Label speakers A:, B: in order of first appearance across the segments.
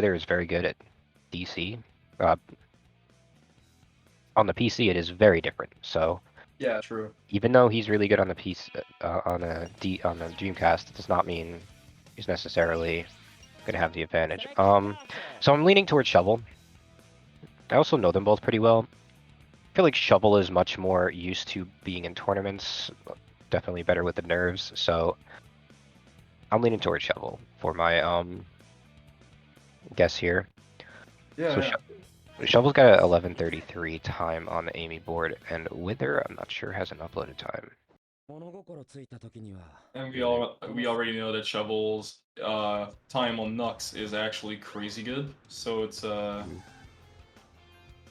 A: Wither is very good at DC. Uh, on the PC, it is very different. So
B: Yeah, true.
A: even though he's really good on the PC, on the Dreamcast, it does not mean he's necessarily gonna have the advantage. So I'm leaning towards Shovel. I also know them both pretty well. I feel like Shovel is much more used to being in tournaments, definitely better with the nerves. So I'm leaning towards Shovel for my guess here.
B: Yeah,
A: So
B: yeah.
A: Shovel's got a 11:33 time on the Amy board, and Wither, I'm not sure, has an uploaded time.
B: And we already know that Shovel's time on Nux is actually crazy good. So it's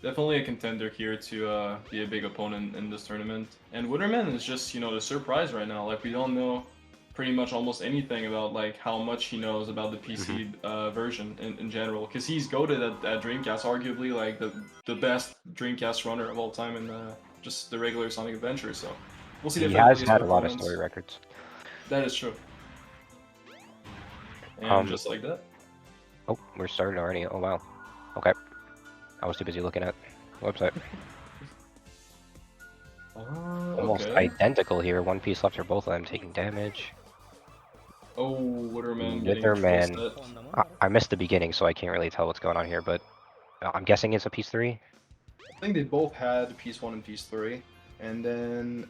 B: definitely a contender here to be a big opponent in this tournament. And Witherman is just, the surprise right now. Like, we don't know pretty much almost anything about like how much he knows about the PC version in general, because he's goated at Dreamcast, arguably like the best Dreamcast runner of all time in just the regular Sonic Adventure. So we'll see
A: He
B: different
A: has
B: his
A: had a lot of story
B: performance.
A: records.
B: That is true. And just like that.
A: Oh, we're starting already. Oh wow. Okay. I was too busy looking at the website. Almost
B: Okay.
A: identical here. One piece left for both of them taking damage.
B: Oh, Witherman getting triple
A: Witherman.
B: set.
A: I missed the beginning, so I can't really tell what's going on here, but I'm guessing it's a piece 3.
B: I think they both had piece 1 and piece 3, and then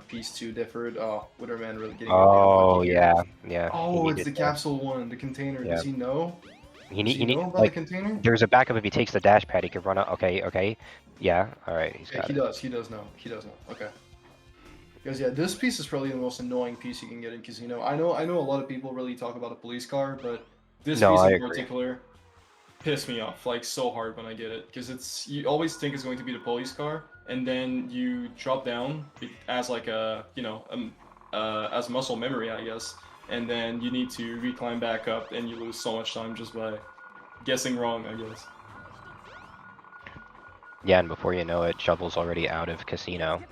B: piece 2 differed. Oh, Witherman really getting really
A: Oh
B: unlucky here.
A: yeah, yeah. He
B: Oh, it's
A: needed
B: the
A: to.
B: capsule one, the container.
A: Yeah.
B: Does he know?
A: He
B: Does
A: need.
B: he
A: He need
B: know about the
A: like.
B: container?
A: There's a backup if he takes the dash pad. He could run out. Okay. Okay. Yeah. All right. He's
B: Yeah,
A: got
B: he
A: it.
B: does. He does know. He does know. Okay. Because yeah, this piece is probably the most annoying piece you can get in Casino. I know a lot of people really talk about a police car, but this
A: No,
B: piece
A: I
B: in
A: agree.
B: particular piss me off like so hard when I get it, because you always think it's going to be the police car, and then you drop down as like a as muscle memory, I guess, and then you need to reclimb back up, and you lose so much time just by guessing wrong, I guess.
A: Yeah, and before you know it, Shovel's already out of Casino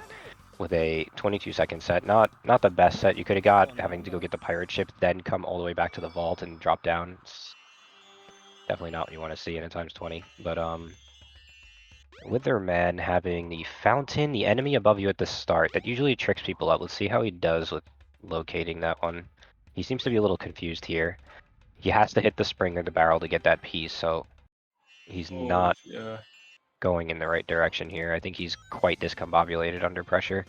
A: with a 22-second set. Not the best set you could have got, having to go get the pirate ship, then come all the way back to the vault and drop down. It's definitely not what you want to see in a times 20. But Witherman having the fountain, the enemy above you at the start, that usually tricks people up. Let's see how he does with locating that one. He seems to be a little confused here. He has to hit the spring or the barrel to get that piece, so he's
B: Oh
A: not
B: yeah.
A: going in the right direction here. I think he's quite discombobulated under pressure.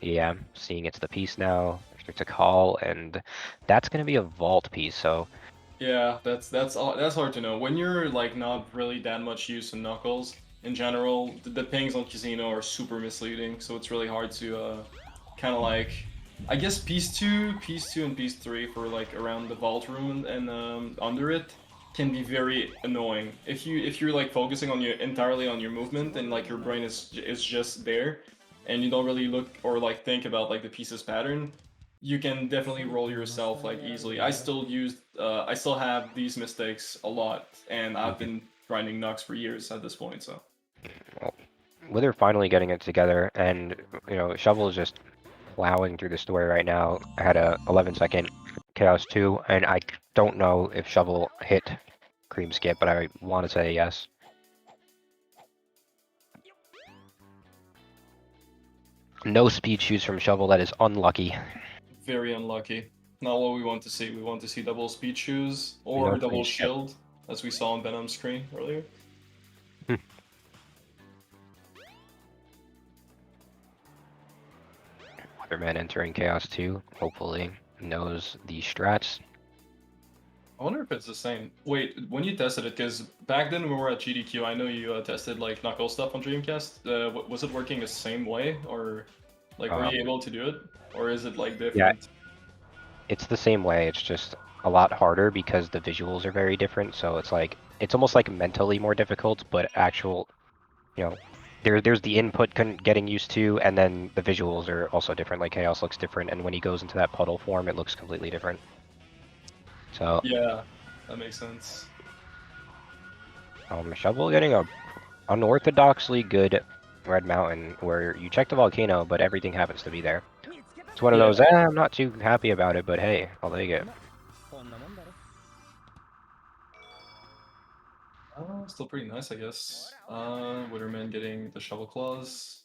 A: Yeah, seeing it's the piece now. It's a call, and that's going to be a vault piece, so
B: Yeah, that's hard to know. When you're like not really that much used to Knuckles in general, the pings on Casino are super misleading, so it's really hard to kind of like, I guess piece two, and piece 3 for like around the vault room and under it can be very annoying. If you're like focusing on your entirely on your movement, and like your brain is just there, and you don't really look or like think about like the pieces pattern, you can definitely roll yourself like easily. I still have these mistakes a lot, and I've been grinding Nux for years at this point. So
A: well, Wither finally getting it together, and Shovel is just plowing through the story right now. I had a 11-second Chaos 2, and I don't know if Shovel hit Cream Skip, but I want to say yes. No speed shoots from Shovel, that is unlucky.
B: very unlucky. Not what we want to see. We want to see double speed shoes or
A: No
B: double
A: Cream Skip.
B: shield, as we saw on Venom's screen earlier.
A: Witherman entering Chaos 2, hopefully knows the strats.
B: I wonder if it's the same. Wait, when you tested it, because back then when we were at GDQ, I know you tested like Knuckle stuff on Dreamcast. Was it working the same way, or like were you able to do it, or is it like
A: Yeah,
B: different?
A: it's the same way. It's just a lot harder because the visuals are very different. So it's almost like mentally more difficult, but actual, there's the input getting used to, and then the visuals are also different. Like Chaos looks different, and when he goes into that puddle form, it looks completely different. So
B: Yeah, that makes sense.
A: Shovel getting a unorthodoxly good Red Mountain, where you check the volcano, but everything happens to be there. It's one of those, I'm not too happy about it, but hey, I'll take it.
B: Still pretty nice, I guess. Witherman getting the Shovelclaws.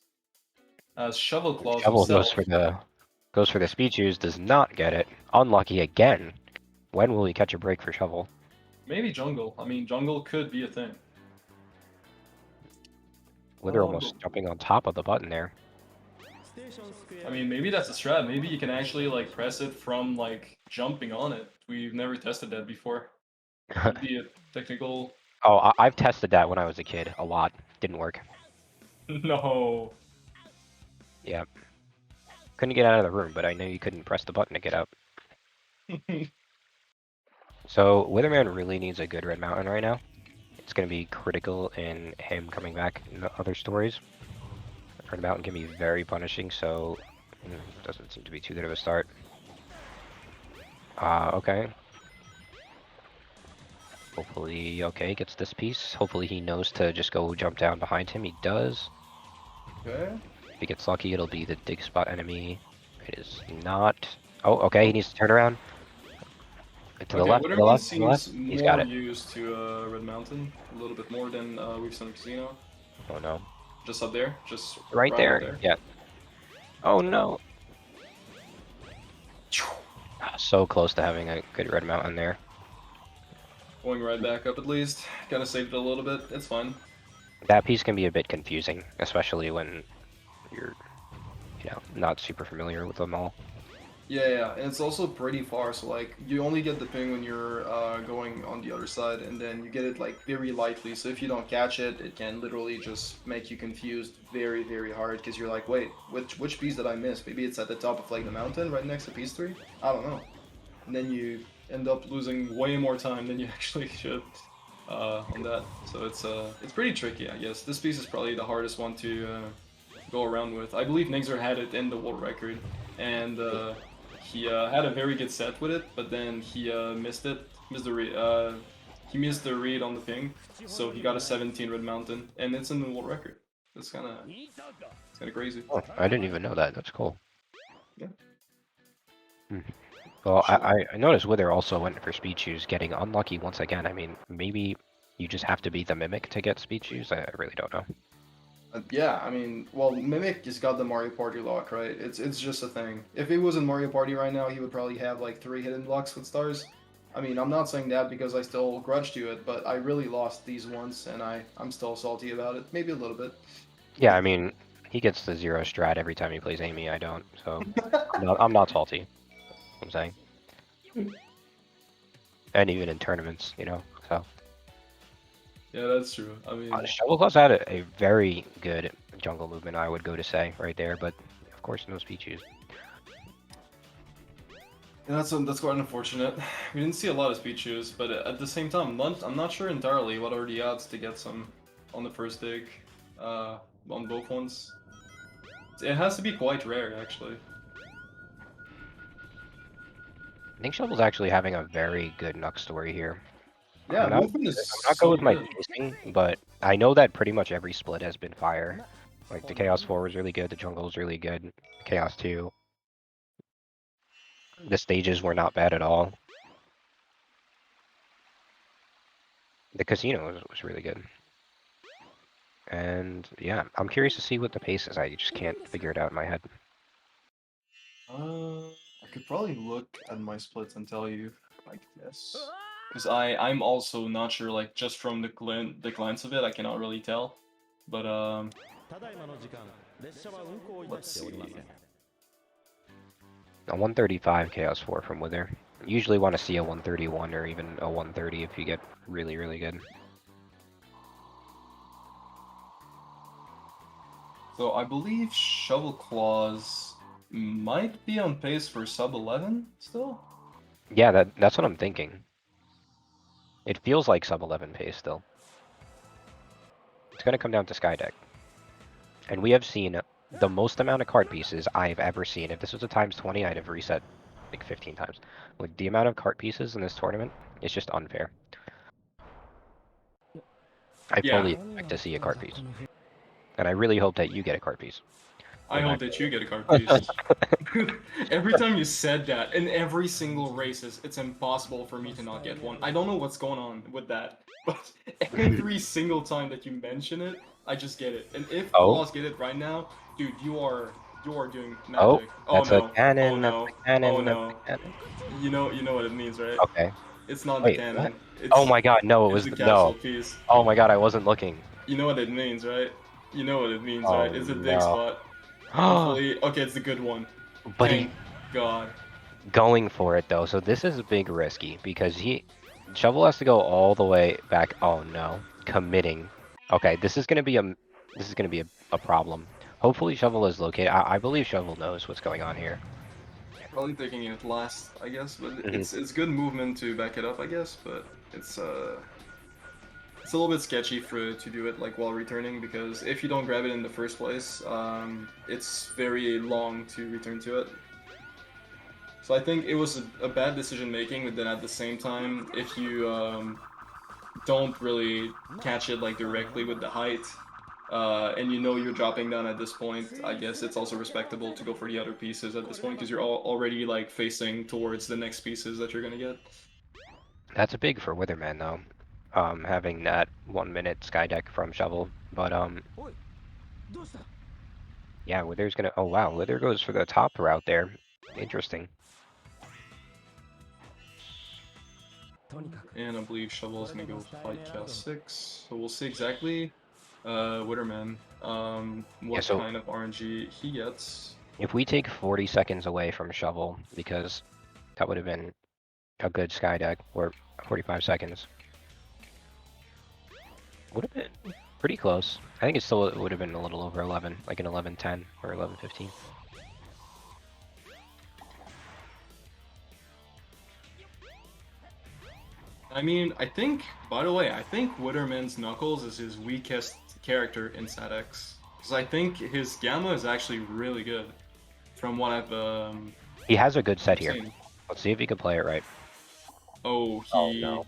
B: As Shovelclaws
A: Shovel
B: himself.
A: goes for the speed choose, does not get it. Unlucky again. When will he catch a break for Shovel?
B: Maybe jungle. I mean, jungle could be a thing.
A: Wither
B: But
A: almost jumping on top of the button there.
B: I mean, maybe that's a strat. Maybe you can actually like press it from like jumping on it. We've never tested that before. Could be a technical.
A: Oh, I've tested that when I was a kid a lot. Didn't work.
B: No.
A: Yeah. Couldn't get out of the room, but I knew you couldn't press the button to get out. So Witherman really needs a good Red Mountain right now. It's going to be critical in him coming back in the other stories. Red Mountain can be very punishing, so doesn't seem to be too good of a start. Okay. Hopefully, okay, gets this piece. Hopefully he knows to just go jump down behind him. He does.
B: Okay.
A: If he gets lucky, it'll be the dig spot enemy. It is not. Oh, okay, he needs to turn around. To the left, to the
B: Witherman
A: left, to the left.
B: seems
A: He's got
B: more
A: it.
B: used to Red Mountain, a little bit more than we've seen in Casino.
A: Oh no.
B: Just up there, just
A: Right
B: up
A: there? Yeah. Oh no. So close to having a good Red Mountain there.
B: Going right back up at least. Kind of saved it a little bit. It's fine.
A: That piece can be a bit confusing, especially when you're, not super familiar with them all.
B: Yeah, and it's also pretty far, so like you only get the ping when you're going on the other side, and then you get it like very lightly. So if you don't catch it, it can literally just make you confused very, very hard because you're like, wait, which piece did I miss? Maybe it's at the top of like the mountain, right next to piece 3. I don't know. And then you end up losing way more time than you actually should on that. So it's pretty tricky, I guess. This piece is probably the hardest one to go around with. I believe Nixer had it in the world record, and he had a very good set with it, but then he missed it, he missed the read on the ping, so he got a 17 Red Mountain, and it's in the world record. It's kind of crazy.
A: Oh, I didn't even know that. That's cool.
B: Yeah.
A: Well, I noticed Wither also went for speed shoes, getting unlucky once again. I mean, maybe you just have to be the Mimic to get speed shoes. I really don't know.
B: Yeah, I mean, well, Mimic has got the Mario Party lock, right? It's just a thing. If he was in Mario Party right now, he would probably have like 3 hidden blocks with stars. I mean, I'm not saying that because I still grudge to it, but I really lost these once, and I'm still salty about it. Maybe a little bit.
A: Yeah, I mean, he gets the 0 strat every time he plays Amy. I don't, so I'm not salty. I'm saying, and even in tournaments, so.
B: Yeah, that's true. I mean,
A: Shovelclaws had a very good jungle movement, I would go to say, right there, but of course, no speed shoes.
B: yeah, that's quite unfortunate. We didn't see a lot of speed shoes, but at the same time, I'm not sure entirely what are the odds to get some on the first dig, on both ones. It has to be quite rare, actually.
A: I think Shovel's actually having a very good Nux story here.
B: Yeah,
A: I'm not
B: movement
A: going
B: is
A: with my
B: good.
A: pacing, but I know that pretty much every split has been fire. Like the Chaos 4 was really good, the Jungle was really good, Chaos 2. The stages were not bad at all. The Casino was really good. And yeah, I'm curious to see what the pace is. I just can't figure it out in my head.
B: I could probably look at my splits and tell you, I guess. Because I'm also not sure, like, just from the glance of it, I cannot really tell. But, let's see.
A: A 135 Chaos 4 from Wither. Usually want to see a 131 or even a 130 if you get really, really good.
B: So I believe Shovelclaws might be on pace for sub 11 still?
A: Yeah, that's what I'm thinking. It feels like sub 11 pace still. It's going to come down to Skydeck. And we have seen the most amount of card pieces I've ever seen. If this was a times 20, I'd have reset like 15 times. Like the amount of card pieces in this tournament is just unfair. I fully expect to see a card piece. And I really hope that you get a card piece.
B: I
A: We're
B: hope
A: not
B: that you get a card piece. Every time you said that, in every single races, it's impossible for me to not get one. I don't know what's going on with that, but every single time that you mention it, I just get it. And if
A: Oh,
B: Claws get it right now, dude, you are doing
A: oh,
B: magic. Oh
A: that's a
B: no. Oh
A: cannon. That's
B: no.
A: a
B: Oh
A: cannon. That's
B: no.
A: a cannon.
B: You know what it means, right?
A: Okay.
B: It's not the
A: Wait, what?
B: cannon.
A: Oh my God, no, it
B: It's
A: was
B: the
A: no.
B: capsule piece.
A: Oh my God, I wasn't looking.
B: You know what it means, right? You know what it means,
A: Oh
B: right? It's a dig
A: no.
B: spot. Hopefully, okay, it's the good one.
A: But
B: Thank
A: he
B: God.
A: going for it though, so this is a big risky because Shovel has to go all the way back. Oh no, committing. Okay, this is gonna be a problem. Hopefully Shovel is located. I believe Shovel knows what's going on here.
B: Probably taking it last, I guess, but
A: Mhm.
B: it's good movement to back it up, I guess. But it's a little bit sketchy to do it like while returning because if you don't grab it in the first place, it's very long to return to it. So I think it was a bad decision making, but then at the same time, if you don't really catch it like directly with the height, and you know you're dropping down at this point, I guess it's also respectable to go for the other pieces at this point because you're already like facing towards the next pieces that you're gonna get.
A: That's a big for Witherman though, having that 1 minute sky deck from Shovel. But yeah, Wither's gonna. Oh wow, Wither goes for the top route there. Interesting.
B: And I believe Shovel's gonna go fight Chaos 6, so we'll see exactly Witherman,
A: Yeah,
B: what
A: so
B: kind of RNG he gets.
A: if we take 40 seconds away from Shovel, because that would have been a good sky deck, or 45 seconds. Would have been pretty close. I think it still would have been a little over 11, like an 11:10 or 11:15.
B: I mean, I think, by the way, I think Witherman's Knuckles is his weakest character in SATX. Because I think his Gamma is actually really good, from what
A: He has a good set here.
B: seen.
A: Let's see if he can play it right.
B: Oh,
A: Oh no.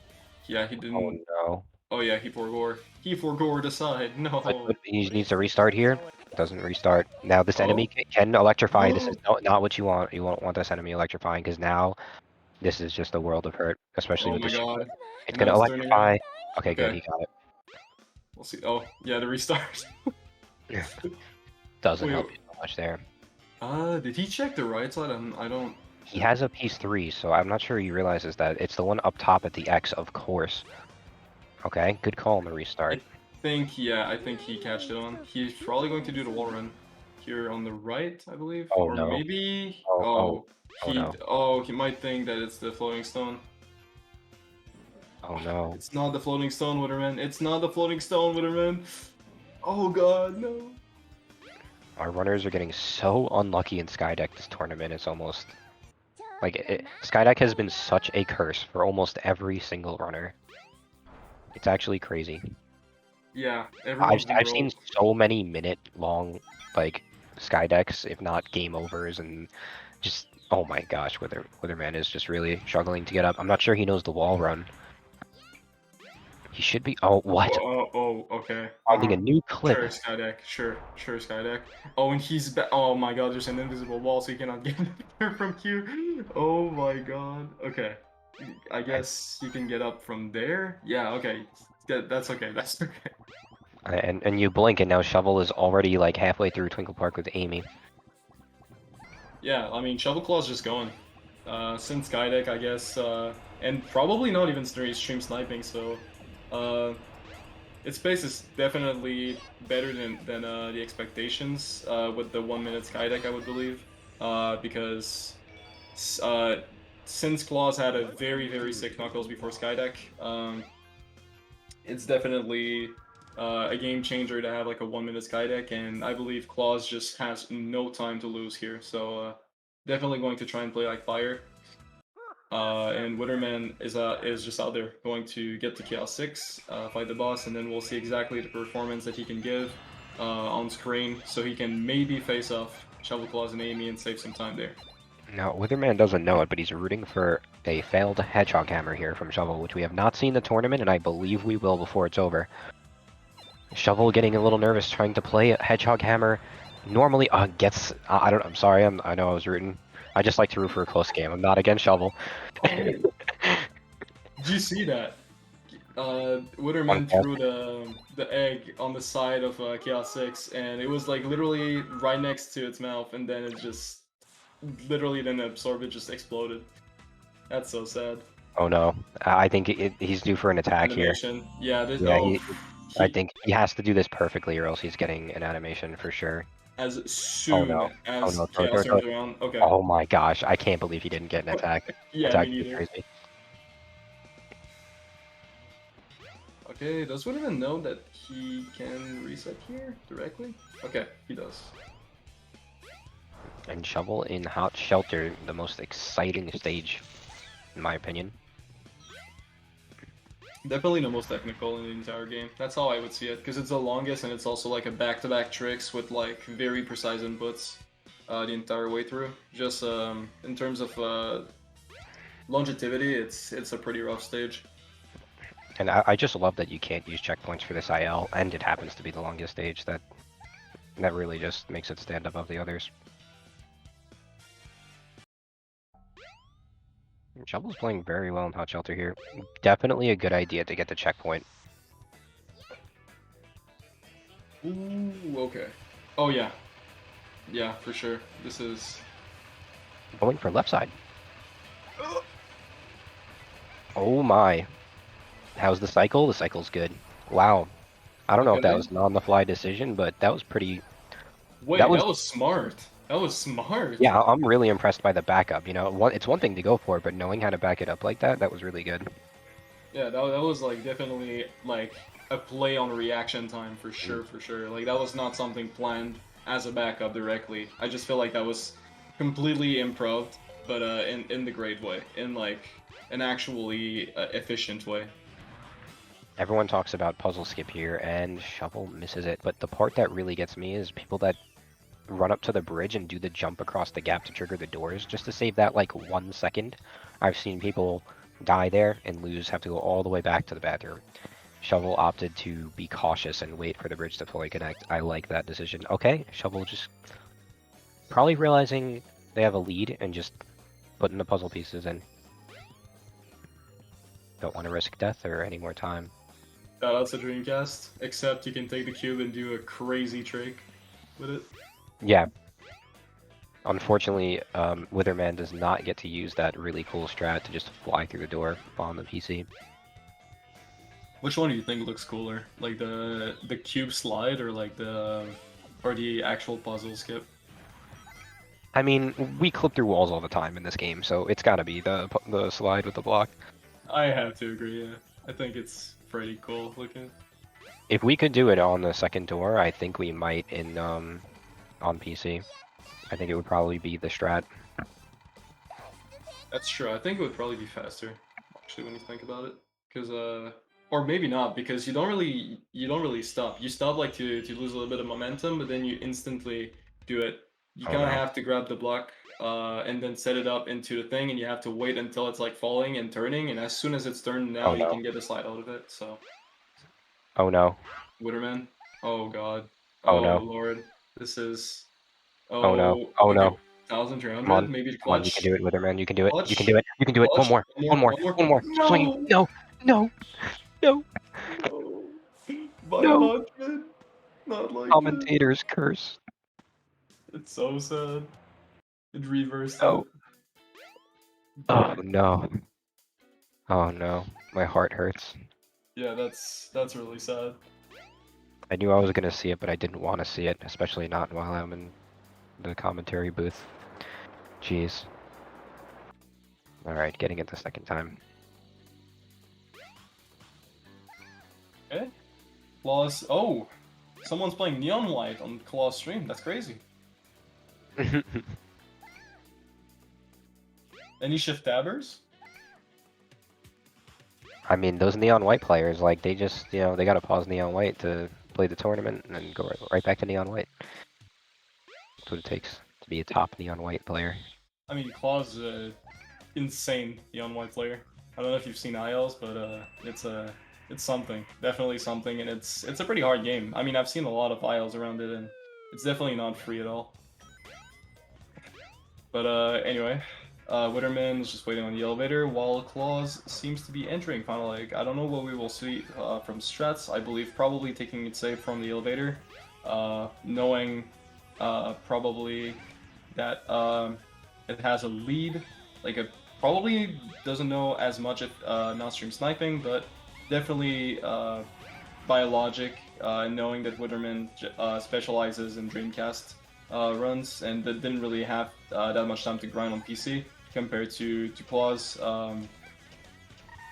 B: yeah, he
A: Oh
B: didn't.
A: no.
B: Oh yeah, he forgore. He forgore the side. No.
A: But he needs to restart here. Doesn't restart. Now this
B: Oh.
A: enemy can electrify. This is not what you want. You won't want this enemy electrifying because now this is just a world of hurt, especially
B: Oh
A: with the
B: my
A: shield.
B: God.
A: It's
B: Now
A: gonna
B: it's turning on.
A: electrify. Okay, good.
B: Okay,
A: He got
B: we'll see. Oh, yeah, the restart.
A: it. Doesn't
B: Wait,
A: help you so much there.
B: did he check the right side? I don't.
A: He has a piece 3, so I'm not sure he realizes that. It's the one up top at the X, of course. Okay, good call on the restart.
B: Yeah, I think he catched it on. He's probably going to do the wall run here on the right, I believe.
A: Oh
B: Or
A: no.
B: maybe.
A: Oh no.
B: He might think that it's the floating stone.
A: Oh no.
B: It's not the floating stone, Witherman. It's not the floating stone, Witherman. Oh God, no.
A: Our runners are getting so unlucky in Skydeck this tournament. It's almost like Skydeck has been such a curse for almost every single runner. It's actually crazy.
B: Yeah, everyone's been
A: I've seen
B: rolled.
A: so many minute-long like Skydecks, if not game overs, and just oh my gosh, Witherman is just really struggling to get up. I'm not sure he knows the wall run. He should be. Oh, what?
B: Okay.
A: Finding a new clip.
B: Sure, Skydeck. Sure, Skydeck. Oh, and he's back. Oh my God, there's an invisible wall, so you cannot get there from Q. Oh my God. Okay. I guess you can get up from there. Yeah. Okay. That's okay. That's okay.
A: And you blink, and now Shovel is already like halfway through Twinkle Park with Amy.
B: Yeah. I mean, Shovelclaws just going. Since Skydeck, I guess, and probably not even stream sniping. So, its pace is definitely better than the expectations with the 1 minute Skydeck, I would believe, because since Claws had a very sick Knuckles before Skydeck, it's definitely a game changer to have like a 1 minute Skydeck, and I believe Claws just has no time to lose here, so definitely going to try and play like fire. And Witherman is just out there going to get to Chaos 6, fight the boss, and then we'll see exactly the performance that he can give on screen, so he can maybe face off Shovelclaws and Amy and save some time there.
A: Now, Witherman doesn't know it, but he's rooting for a failed Hedgehog Hammer here from Shovel, which we have not seen in the tournament, and I believe we will before it's over. Shovel getting a little nervous, trying to play a Hedgehog Hammer normally gets. I don't. I'm sorry. I know I was rooting. I just like to root for a close game. I'm not against Shovel.
B: Oh, did you see that?
A: One
B: Witherman
A: cast.
B: threw the egg on the side of Chaos 6, and it was like literally right next to its mouth, and then it just literally didn't absorb it, just exploded. That's so sad.
A: Oh no. I think he's due for an attack here.
B: Animation. Yeah, this,
A: Yeah,
B: oh,
A: I
B: he,
A: think he has to do this perfectly, or else he's getting an animation for sure.
B: as
A: Oh
B: soon
A: no. Oh
B: as
A: no.
B: Chaos turns around. Okay.
A: Oh my gosh. I can't believe he didn't get an attack.
B: Yeah,
A: That's
B: me
A: actually
B: neither.
A: crazy.
B: Okay, does Witherman know that he can reset here directly? Okay, he does.
A: And Shovel in Hot Shelter, the most exciting stage, in my opinion.
B: Definitely the most technical in the entire game. That's how I would see it, because it's the longest and it's also like a back-to-back tricks with like very precise inputs the entire way through. Just in terms of longevity, it's a pretty rough stage.
A: And I just love that you can't use checkpoints for this IL, and it happens to be the longest stage. That really just makes it stand above the others. Shovel's playing very well in Hot Shelter here. Definitely a good idea to get the checkpoint.
B: Ooh, okay. Oh yeah. Yeah, for sure. This is...
A: Going for left side. Oh my. How's the cycle? The cycle's good. Wow. I don't know if that
B: Okay.
A: was an on-the-fly decision, but that was pretty...
B: Wait,
A: That was...
B: that was smart. That was smart.
A: Yeah, I'm really impressed by the backup. You know, it's one thing to go for it, but knowing how to back it up like that, that was really good.
B: Yeah, that was like definitely like a play on reaction time for
A: Mm.
B: sure, for sure. Like that was not something planned as a backup directly. I just feel like that was completely improv, but in the great way, in like an actually efficient way.
A: Everyone talks about puzzle skip here, and Shovel misses it, but the part that really gets me is people that run up to the bridge and do the jump across the gap to trigger the doors, just to save that, like, 1 second. I've seen people die there and have to go all the way back to the bathroom. Shovel opted to be cautious and wait for the bridge to fully connect. I like that decision. Okay, Shovel just probably realizing they have a lead and just putting the puzzle pieces in. Don't want to risk death or any more time.
B: That's a Dreamcast, except you can take the cube and do a crazy trick with it.
A: Yeah. Unfortunately, Witherman does not get to use that really cool strat to just fly through the door on the PC.
B: Which one do you think looks cooler? Like the cube slide or like the actual puzzle skip?
A: I mean, we clip through walls all the time in this game, so it's gotta be the slide with the block.
B: I have to agree, yeah. I think it's pretty cool looking.
A: If we could do it on the second door, I think we might in on PC. I think it would probably be the strat.
B: That's true. I think it would probably be faster, actually, when you think about it. Because or maybe not, because you don't really stop. You stop like to lose a little bit of momentum, but then you instantly do it. You
A: Oh
B: kind of
A: no.
B: have to grab the block and then set it up into the thing, and you have to wait until it's like falling and turning, and as soon as it's turned now,
A: Oh
B: you
A: no.
B: can get a slide out of it. So
A: Oh no.
B: Witherman, oh god,
A: Oh
B: oh
A: no.
B: lord, this is
A: Oh no.
B: oh
A: Oh
B: okay,
A: no. Come
B: 1,300
A: on.
B: maybe the
A: Come on, you can
B: clutch.
A: do it, Witherman. You can do it. You can
B: Clutch,
A: do it. You can do it. One
B: clutch,
A: more.
B: one more,
A: One more.
B: one more.
A: One more. Swing.
B: No!
A: No. No. No.
B: No. By
A: No.
B: 100? Not like this.
A: Commentator's curse.
B: It's so sad. It reversed it.
A: No. Oh no. Oh no. My heart hurts.
B: Yeah, that's really sad.
A: I knew I was gonna see it, but I didn't want to see it, especially not while I'm in the commentary booth. Jeez. Alright, getting it the second time.
B: Okay. Claws. Oh! Someone's playing Neon White on Claw's stream. That's crazy. Any shift tabbers?
A: I mean, those Neon White players, like, they just, you know, they gotta pause Neon White to play the tournament and then go right back to Neon White. That's what it takes to be a top Neon White player.
B: I mean, Claw's insane Neon White player. I don't know if you've seen ILs, but it's something. Definitely something, and it's a pretty hard game. I mean, I've seen a lot of ILs around it, and It's definitely not free at all. But anyway, Witherman is just waiting on the elevator while Claws seems to be entering Final Egg. I don't know what we will see from strats. I believe probably taking it safe from the elevator, knowing probably that it has a lead. Like it probably doesn't know as much if non-stream sniping, but definitely by logic, knowing that Witherman specializes in Dreamcast runs and that didn't really have that much time to grind on PC compared to Claws.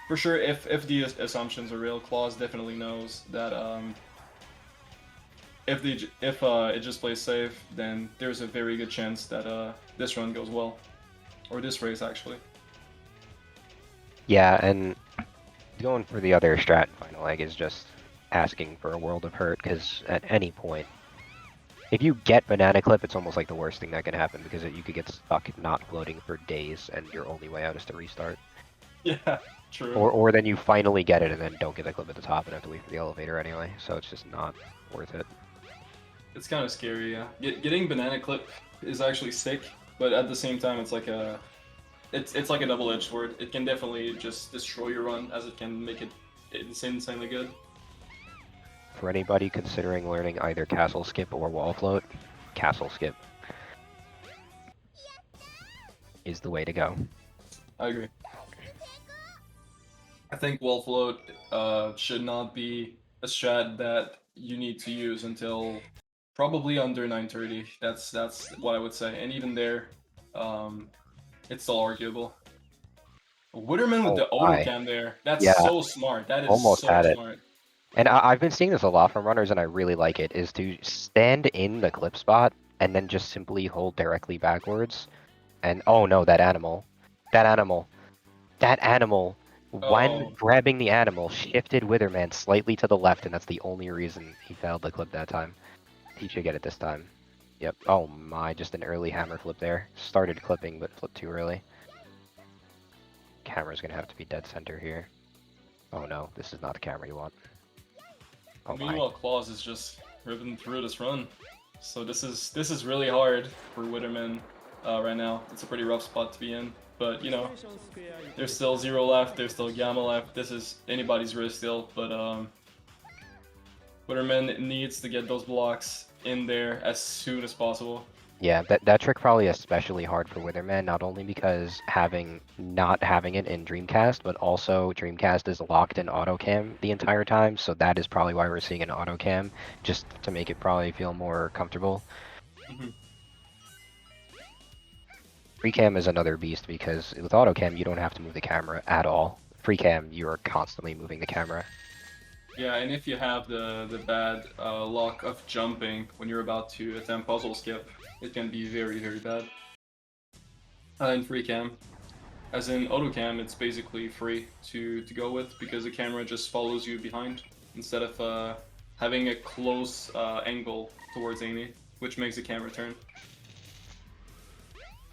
B: For sure, if the assumptions are real, Claws definitely knows that if it just plays safe, then there's a very good chance that this run goes well, or this race actually.
A: Yeah, and going for the other strat in Final Egg is just asking for a world of hurt, because at any point, if you get Banana Clip, it's almost like the worst thing that can happen, because you could get stuck not floating for days, and your only way out is to restart.
B: Yeah, true.
A: Or then you finally get it and then don't get the clip at the top and have to wait for the elevator anyway, so it's just not worth it.
B: It's kind of scary, yeah. Getting Banana Clip is actually sick, but at the same time, it's like a double-edged sword. It can definitely just destroy your run, as it can make it insanely good.
A: For anybody considering learning either Castle Skip or Wall Float, Castle Skip is the way to go.
B: I agree. I think Wall Float should not be a strat that you need to use until probably under 930. That's what I would say, and even there, it's still arguable. Witherman with the auto cam there. That's so smart. That is
A: almost
B: so
A: had
B: smart.
A: It. And I've been seeing this a lot from runners, and I really like it, is to stand in the clip spot and then just simply hold directly backwards. And oh no, that animal. When grabbing the animal, shifted Witherman slightly to the left, and that's the only reason he failed the clip that time. He should get it this time. Yep. Oh my, just an early hammer flip there. Started clipping, but flipped too early. Camera's gonna have to be dead center here. Oh no, this is not the camera you want. Oh
B: Meanwhile, Claws is just ripping through this run. So this is really hard for Witherman right now. It's a pretty rough spot to be in. But, you know, there's still 0 left, there's still Gamma left. This is anybody's risk still, but Witherman needs to get those blocks in there as soon as possible.
A: Yeah, that trick probably especially hard for Witherman, not only because not having it in Dreamcast, but also Dreamcast is locked in autocam the entire time, so that is probably why we're seeing an autocam, just to make it probably feel more comfortable. Free cam is another beast because with autocam you don't have to move the camera at all. Free cam, you are constantly moving the camera.
B: Yeah, and if you have the bad luck of jumping when you're about to attempt puzzle skip, it can be very, very bad. In free cam. As in autocam, it's basically free to go with because the camera just follows you behind instead of having a close angle towards Amy, which makes the camera turn.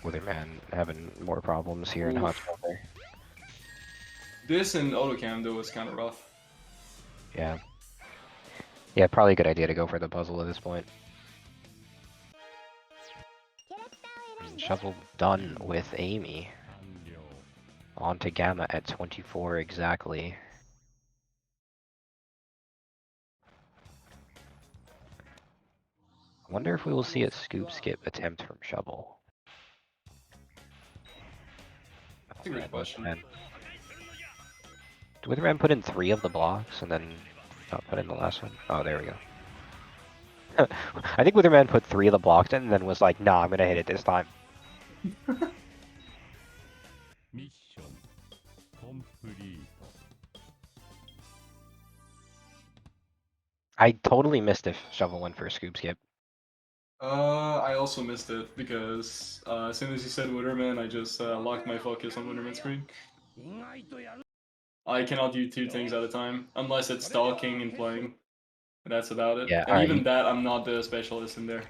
A: Witherman having more problems here in Hot Shelter.
B: This in autocam though is kind of rough.
A: Yeah. Yeah, probably a good idea to go for the puzzle at this point. And Shovel done with Amy. On to Gamma at 24 exactly. I wonder if we will see a scoop skip attempt from Shovel.
B: That's a great question.
A: Did Witherman put in 3 of the blocks and then not put in the last one? Oh, there we go. I think Witherman put 3 of the blocks in and then was like, nah, I'm gonna hit it this time. I totally missed if Shovel went for a scoop skip.
B: I also missed it because as soon as you said Witherman, I just locked my focus on Witherman screen. I cannot do 2 things at a time unless it's stalking and playing. That's about it.
A: Yeah,
B: and even that, I'm not the specialist in there.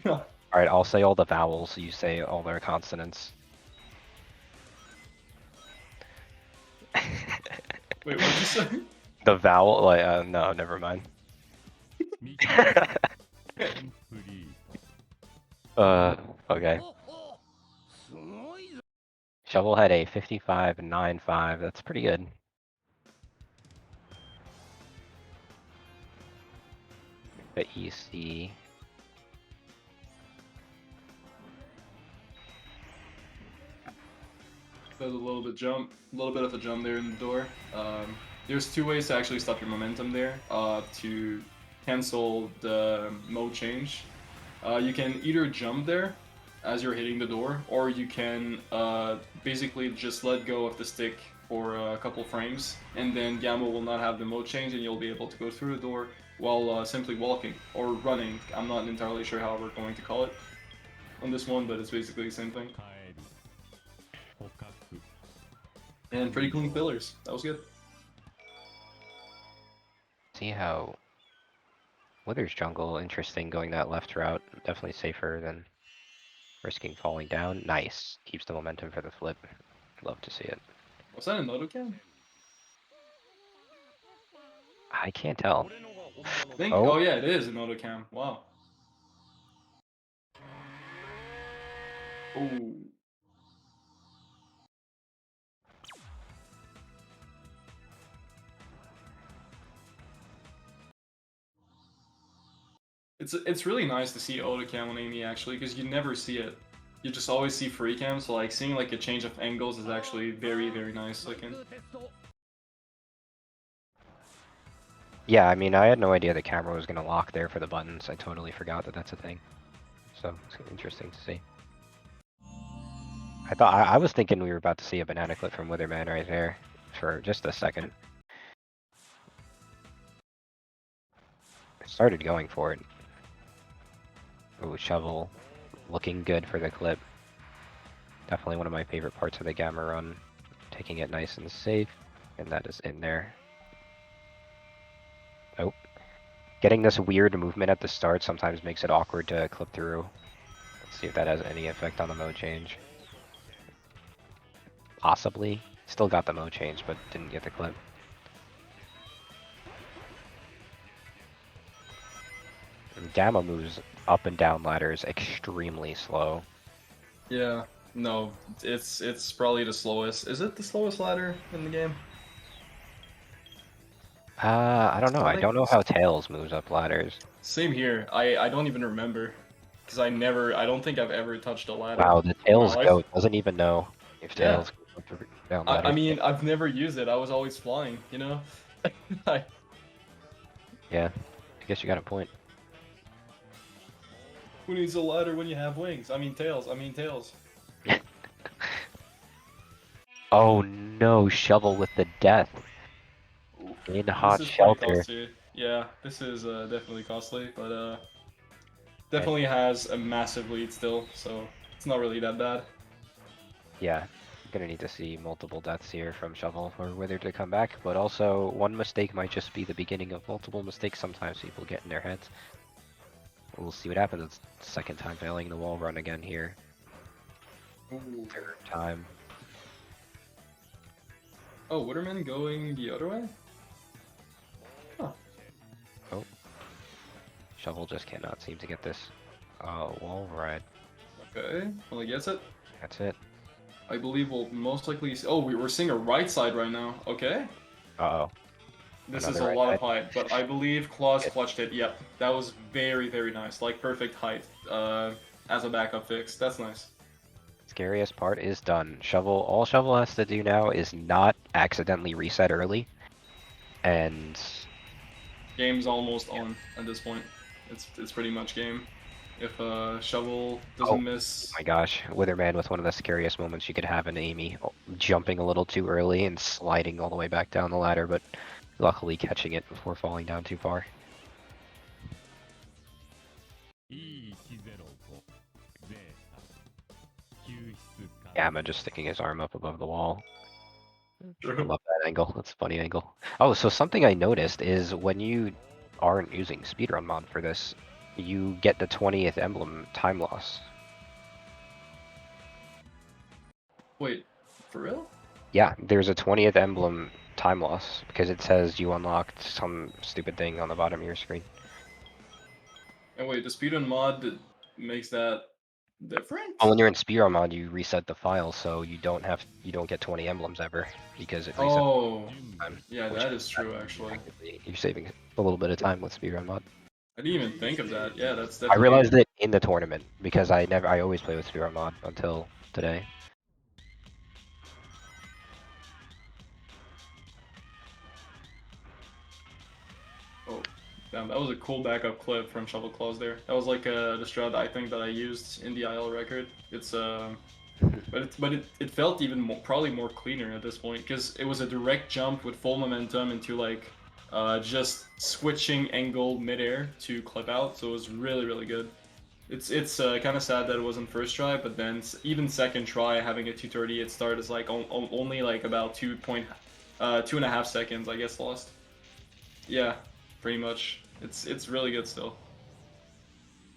A: Alright, I'll say all the vowels, you say all their consonants.
B: Wait, what'd you say?
A: The vowel, like, no, never mind. Okay. Shovel had a 55.95. That's pretty good. But EC.
B: There's a little bit of a jump there in the door. There's two ways to actually stop your momentum there. To cancel the mode change, you can either jump there as you're hitting the door, or you can basically just let go of the stick for a couple frames, and then Gamma will not have the mode change, and you'll be able to go through the door while simply walking or running. I'm not entirely sure how we're going to call it on this one, but it's basically the same thing. And pretty clean pillars. That was good.
A: See how Wither's jungle, interesting going that left route. Definitely safer than risking falling down. Nice. Keeps the momentum for the flip. Love to see it.
B: Was that an autocam?
A: I can't tell.
B: I think.
A: Oh.
B: Oh yeah, it is an autocam. Wow. Oh. It's really nice to see autocam on Amy actually, because you never see it. You just always see free cam, so like seeing like a change of angles is actually very, very nice looking.
A: Yeah, I mean, I had no idea the camera was going to lock there for the buttons. I totally forgot that that's a thing. So, it's interesting to see. I was thinking we were about to see a banana clip from Witherman right there for just a second. I started going for it. Ooh, Shovel looking good for the clip. Definitely one of my favorite parts of the Gamma run. Taking it nice and safe, and that is in there. Oh. Getting this weird movement at the start sometimes makes it awkward to clip through. Let's see if that has any effect on the mode change. Possibly. Still got the mode change, but didn't get the clip. And Gamma moves up and down ladders extremely slow.
B: Yeah. No, it's probably the slowest. Is it the slowest ladder in the game?
A: I don't know. I don't know how Tails moves up ladders.
B: Same here. I don't even remember, because I don't think I've ever touched a ladder.
A: Wow, the
B: in my
A: Tails
B: life.
A: goat doesn't even know if
B: Yeah.
A: Tails goes up or down
B: I
A: ladders.
B: mean, I've never used it. I was always flying, you know?
A: Yeah, I guess you got a point.
B: Who needs a ladder when you have wings? I mean tails.
A: Oh no, Shovel with the death. In hot
B: This is quite
A: shelter.
B: costly. Yeah, this is definitely costly, but definitely has a massive lead still, so it's not really that bad.
A: Yeah, gonna need to see multiple deaths here from Shovel for Wither to come back, but also one mistake might just be the beginning of multiple mistakes. Sometimes people get in their heads. We'll see what happens. It's the second time failing the wall run again here.
B: Ooh.
A: Third time.
B: Oh, Witherman going the other way? Huh.
A: Oh. Shovel just cannot seem to get this wall ride.
B: Okay, well he gets it.
A: That's it.
B: I believe we'll most likely see. Oh, we're seeing a right side right now. Okay.
A: Uh-oh.
B: This
A: Another
B: is a
A: right
B: lot
A: side.
B: of height, but I believe Claws
A: Good.
B: clutched it. Yep, that was very, very nice. Like perfect height as a backup fix. That's nice.
A: Scariest part is done. All Shovel has to do now is not accidentally reset early. And
B: Game's almost on at this point. It's pretty much game. If Shovel doesn't miss.
A: oh my gosh, Witherman with one of the scariest moments you could have in Amy, jumping a little too early and sliding all the way back down the ladder, but luckily catching it before falling down too far. Gamma just sticking his arm up above the wall. I love that angle. That's a funny angle. Oh, so something I noticed is when you aren't using speedrun mod for this, you get the 20th emblem time loss.
B: Wait, for real?
A: Yeah, there's a 20th emblem time loss because it says you unlocked some stupid thing on the bottom of your screen.
B: And wait, the speedrun mod makes that different?
A: Well, when you're in speedrun mod, you reset the file, so you don't get 20 emblems ever because it resets
B: Oh,
A: time.
B: yeah,
A: Which
B: that is true actually.
A: technically you're saving a little bit of time with speedrun mod.
B: I didn't even think of that. Yeah, that's
A: I
B: definitely.
A: realized it in the tournament because I always play with speedrun mod until today.
B: Oh, damn, that was a cool backup clip from Shovelclaws there. That was like the strat I think that I used in the IL record. It's but it felt even more, probably more cleaner at this point because it was a direct jump with full momentum into like just switching angle midair to clip out, so it was really good. It's kind of sad that it wasn't first try, but then even second try having a 238 start is like only like about 2.5 seconds I guess lost. Yeah, pretty much. It's really good still.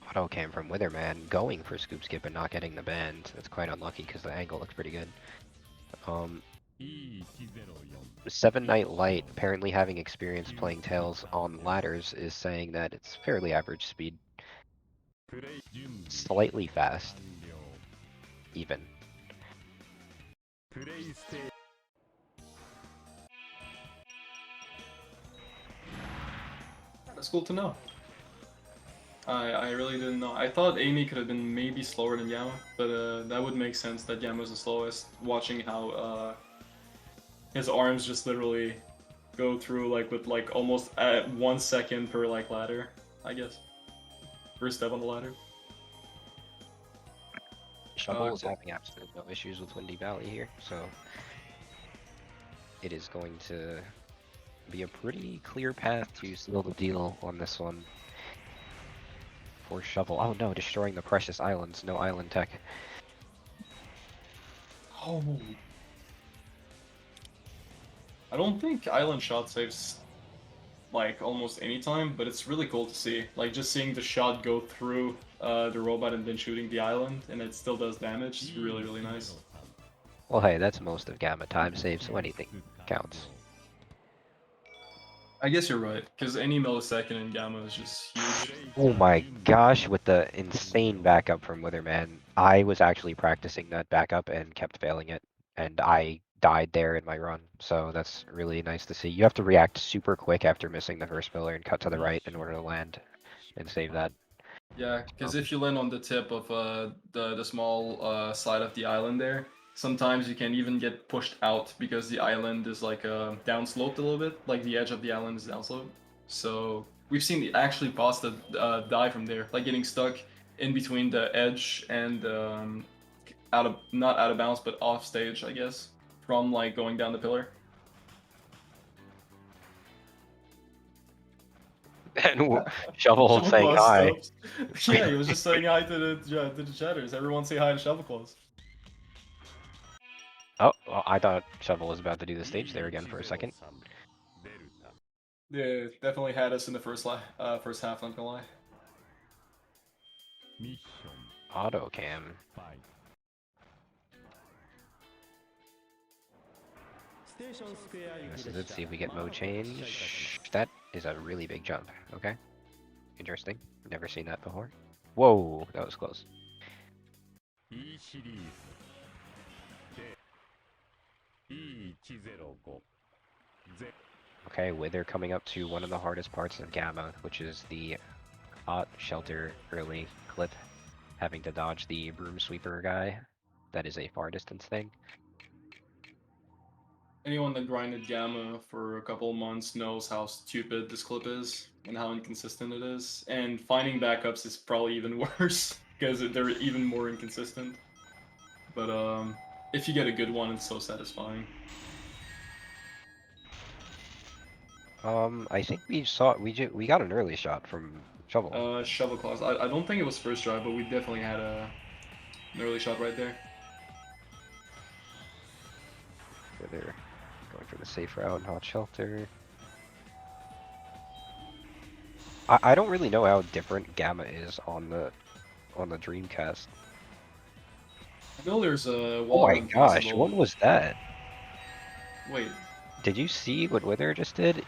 A: Auto came from Witherman going for scoop skip and not getting the band. That's quite unlucky because the angle looks pretty good. 7 Night Light, apparently having experience playing Tails on ladders, is saying that it's fairly average speed. Slightly fast. Even.
B: That's cool to know. I really didn't know. I thought Amy could have been maybe slower than Gamma, but that would make sense that Gamma was the slowest. Watching how his arms just literally go through like with like almost at 1 second per like ladder, I guess. First step on the ladder.
A: Shovel is having absolutely no issues with Windy Valley here, so it is going to be a pretty clear path to seal the deal on this one for Shovel. Oh no, destroying the precious islands. No island tech.
B: Oh. I don't think island shot saves like almost any time, but it's really cool to see. Like just seeing the shot go through the robot and then shooting the island, and it still does damage. It's really nice.
A: Well, hey, that's most of Gamma time save, so anything counts.
B: I guess you're right, because any millisecond in Gamma is just huge.
A: Oh my gosh, with the insane backup from Witherman, I was actually practicing that backup and kept failing it, and I died there in my run, so that's really nice to see. You have to react super quick after missing the first pillar and cut to the right in order to land and save that.
B: Yeah, because if you land on the tip of the small side of the island there, sometimes you can even get pushed out because the island is like downsloped a little bit, like the edge of the island is downsloped. So we've seen actually Pasta die from there, like getting stuck in between the edge and not out of bounds, but off stage, I guess, from like going down the pillar.
A: And Shovel saying
B: Shovelclaws
A: hi.
B: stuff. Yeah, he was just saying hi to the chatters. Everyone say hi to Shovelclaws.
A: Oh, well, I thought Shovel was about to do the stage there again for a second.
B: Yeah, definitely had us in the first half. Not gonna lie.
A: Auto cam. This is it. See if we get mode change. That is a really big jump. Okay. Interesting. Never seen that before. Whoa, that was close. Okay, Wither coming up to one of the hardest parts of Gamma, which is the hot shelter early clip, having to dodge the broom sweeper guy. That is a far distance thing.
B: Anyone that grinded Gamma for a couple of months knows how stupid this clip is and how inconsistent it is. And finding backups is probably even worse because they're even more inconsistent. But if you get a good one, it's so satisfying.
A: I think we got an early shot from Shovel.
B: Shovelclaws. I don't think it was first try, but we definitely had an early shot right there.
A: They're going for the safe route and hot shelter. I don't really know how different Gamma is on the Dreamcast.
B: I know there's a
A: Oh
B: wall
A: my
B: run
A: gosh,
B: possible.
A: what was that?
B: Wait.
A: Did you see what Wither just did?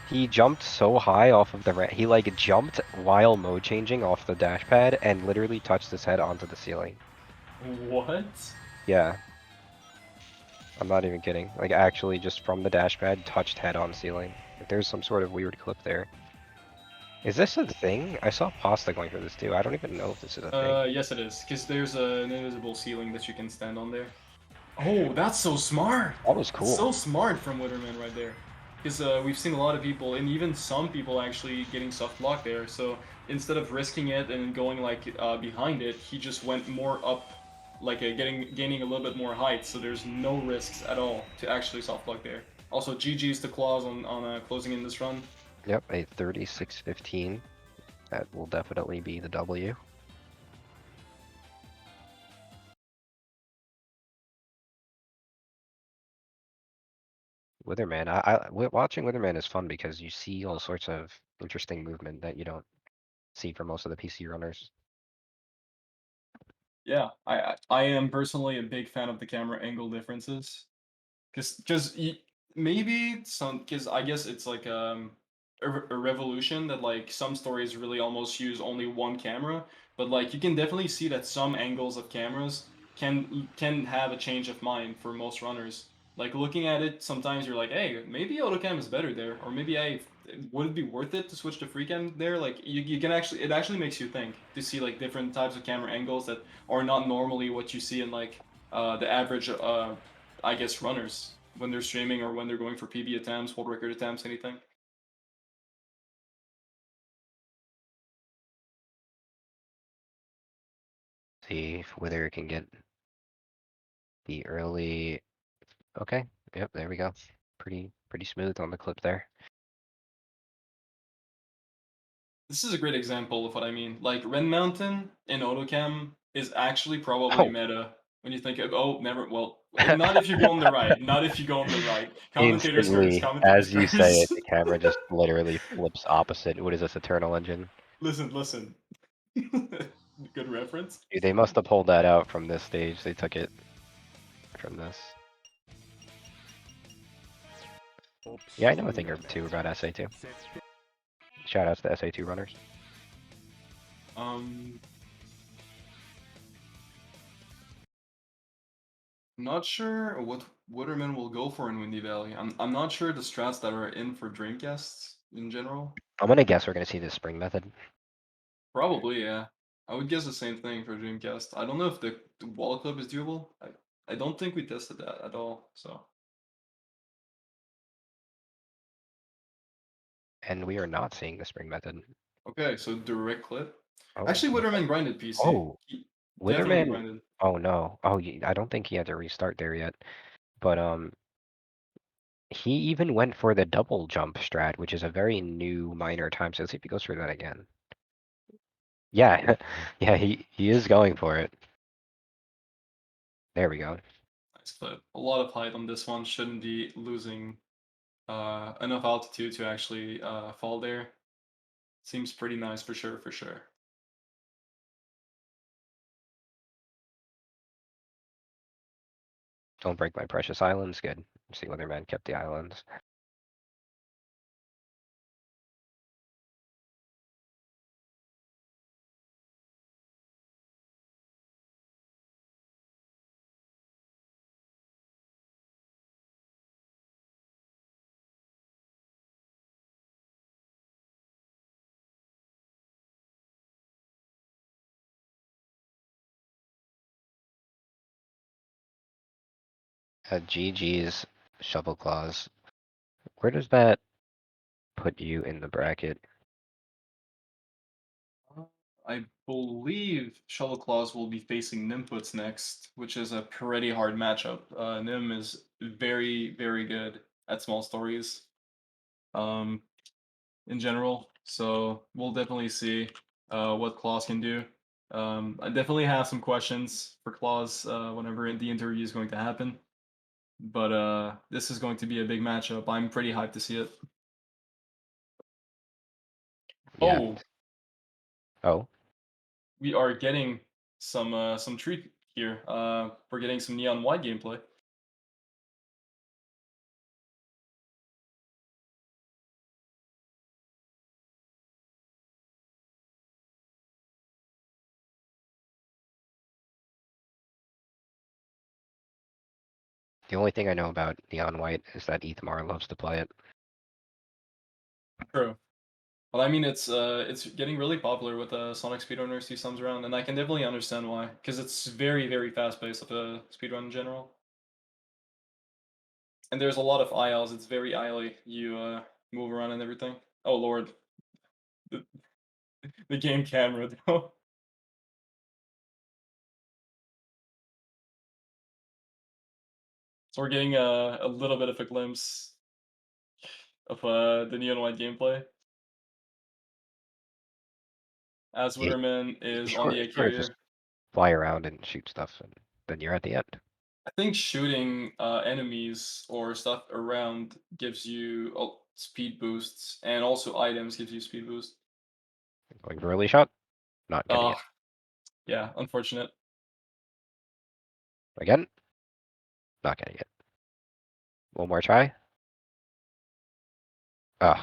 A: He jumped so high off of the ramp. He like jumped while mode changing off the dash pad and literally touched his head onto the ceiling.
B: What?
A: Yeah, I'm not even kidding. Like actually just from the dash pad, touched head on ceiling. Like, there's some sort of weird clip there. Is this a thing? I saw Pasta going for this too. I don't even know if this is a thing.
B: Yes it is, because there's an invisible ceiling that you can stand on there. Oh, that's so smart!
A: That was
B: That's
A: cool.
B: so smart from Witherman right there. Because we've seen a lot of people, and even some people actually getting soft block there. So instead of risking it and going like behind it, he just went more up, like gaining a little bit more height. So there's no risks at all to actually soft block there. Also, GG's to Claws on closing in this run.
A: Yep, a 36-15. That will definitely be the W. Witherman, watching Witherman is fun because you see all sorts of interesting movement that you don't see for most of the PC runners.
B: Yeah, I am personally a big fan of the camera angle differences. Because maybe some because I guess it's like a revolution that like some stories really almost use only one camera, but like you can definitely see that some angles of cameras can have a change of mind for most runners. Like looking at it, sometimes you're like, hey, maybe autocam is better there, or maybe hey, would it be worth it to switch to free cam there? Like you can actually it actually makes you think to see like different types of camera angles that are not normally what you see in like the average I guess runners when they're streaming or when they're going for PB attempts, world record attempts, anything.
A: See if Wither can get the early. Okay, yep, there we go. Pretty smooth on the clip there.
B: This is a great example of what I mean. Like Ren Mountain in Autocam is actually probably
A: Oh,
B: meta when you think of oh never well not if you go on the right. Not if you go on the right. Commentators first,
A: instantly,
B: commentators
A: as you say it,
B: first.
A: the camera just literally flips opposite. What is this, Eternal Engine?
B: Listen. Good reference.
A: Dude, they must have pulled that out from this stage. They took it from this. Yeah, I know a thing or two about SA2. Shout outs to SA2 runners.
B: Um Not sure what Witherman will go for in Windy Valley. I'm not sure the strats that are in for Dreamcasts in general.
A: I'm gonna guess we're gonna see the spring method.
B: Probably, yeah. I would guess the same thing for Dreamcast. I don't know if the wall clip is doable. I don't think we tested that at all. So
A: And we are not seeing the spring method.
B: okay, so direct clip.
A: Oh,
B: Actually, Witherman grinded PC.
A: oh,
B: He definitely
A: Witherman.
B: grinded.
A: Oh no. Oh, I don't think he had to restart there yet. But he even went for the double jump strat, which is a very new minor time. So let's see if he goes for that again. Yeah, yeah, he is going for it. There we go.
B: Nice clip. A lot of height on this one. Shouldn't be losing enough altitude to actually fall there. Seems pretty nice for sure, for sure.
A: Don't break my precious islands. Good. See Witherman kept the islands. GG's Shovelclaws. Where does that put you in the bracket?
B: I believe Shovelclaws will be facing Nimputs next, which is a pretty hard matchup. Nim is very, very good at small stories um, in general, so we'll definitely see what Claws can do. I definitely have some questions for Claws whenever the interview is going to happen, but this is going to be a big matchup. I'm pretty hyped to see it.
A: Yeah.
B: Oh,
A: Oh,
B: we are getting some treat here. We're getting some neon white gameplay.
A: The only thing I know about Neon White is that Ethmar loves to play it.
B: True. But I mean, it's getting really popular with Sonic speedrunners these times around, and I can definitely understand why, because it's very, very fast paced of a speedrun in general. And there's a lot of aisles. It's very aisly. You move around and everything. Oh lord, the, the game camera though. So we're getting a little bit of a glimpse of the Neon White gameplay as
A: Yeah,
B: Witherman is on the
A: sure,
B: egg
A: sure. Just
B: carrier.
A: fly around and shoot stuff, and then you're at the end.
B: I think shooting enemies or stuff around gives you speed boosts, and also items gives you speed boost.
A: Going for early shot, not getting
B: Ah,
A: it.
B: yeah, unfortunate.
A: Again, not getting it. One more try. Ugh.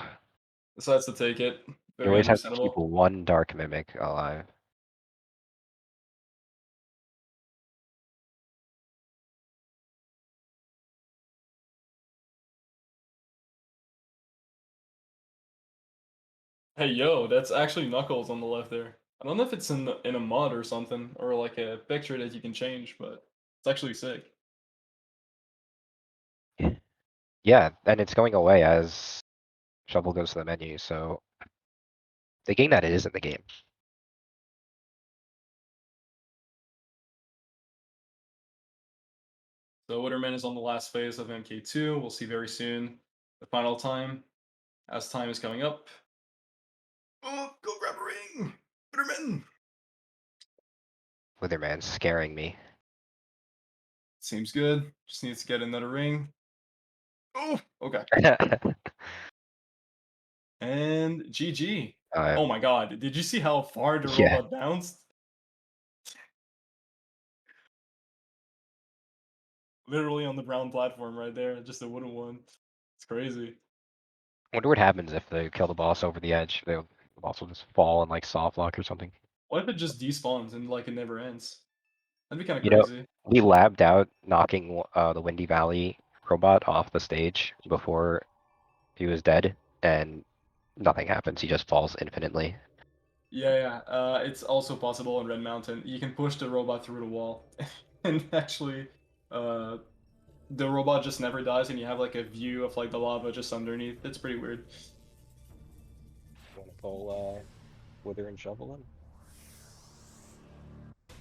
B: Decides to take it.
A: You
B: Very
A: always have to keep
B: understandable.
A: one Dark Mimic alive.
B: Hey yo, that's actually Knuckles on the left there. I don't know if it's in a mod or something, or like a picture that you can change, but it's actually sick.
A: Yeah, and it's going away as Shovel goes to the menu, so thinking that it isn't the game.
B: So Witherman is on the last phase of MK2. We'll see very soon the final time as time is coming up. Oh, go grab a ring! Witherman!
A: Witherman's scaring me.
B: Seems good. Just needs to get another ring. Oh, okay. And GG. Oh my god, did you see how far the
A: Yeah.
B: robot bounced? Literally on the brown platform right there, just a wooden one. It's crazy.
A: Wonder what happens if they kill the boss over the edge. The boss will just fall and like soft lock or something.
B: What if it just despawns and like it never ends? That'd be kind of
A: You know,
B: crazy.
A: we labbed out knocking the Windy Valley robot off the stage before he was dead, and nothing happens. He just falls infinitely.
B: Yeah, yeah. It's also possible in Red Mountain. You can push the robot through the wall, and actually, uh, the robot just never dies, and you have like a view of like the lava just underneath. It's pretty weird.
A: Want to pull Wither and Shovel in?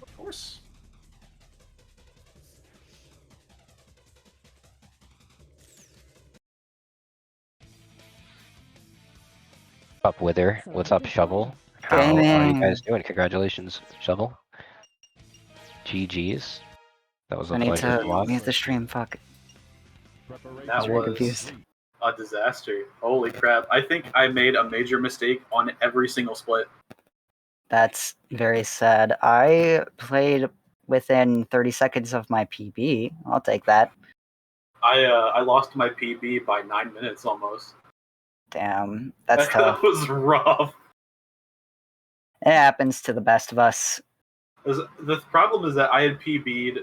B: Of course.
A: Up Wither. What's up, Shovel? How are you
C: Gaming.
A: guys doing? Congratulations, Shovel. GG's. That was a
C: I need
A: pleasure to
C: to
A: watch.
C: mute the stream. Fuck.
D: That
C: was very
D: was
C: confused.
D: a disaster. Holy crap. I think I made a major mistake on every single split.
C: That's very sad. I played within 30 seconds of my PB. I'll take that.
D: I lost my PB by 9 minutes almost.
C: Damn, that's
D: That
C: tough.
D: was rough.
C: It happens to the best of us.
D: The problem is that I had PB'd